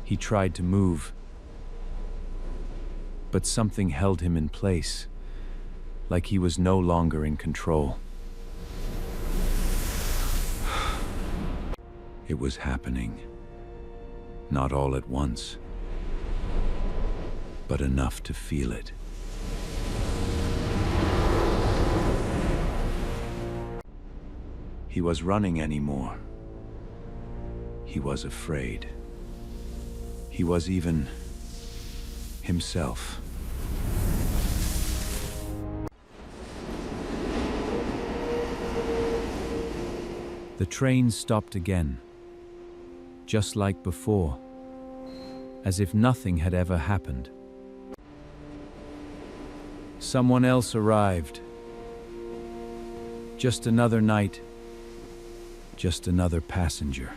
He tried to move, but something held him in place, like he was no longer in control. It was happening. Not all at once, but enough to feel it. He was running anymore. He was afraid. He was even himself. The train stopped again, just like before, as if nothing had ever happened. Someone else arrived. Just another night, just another passenger.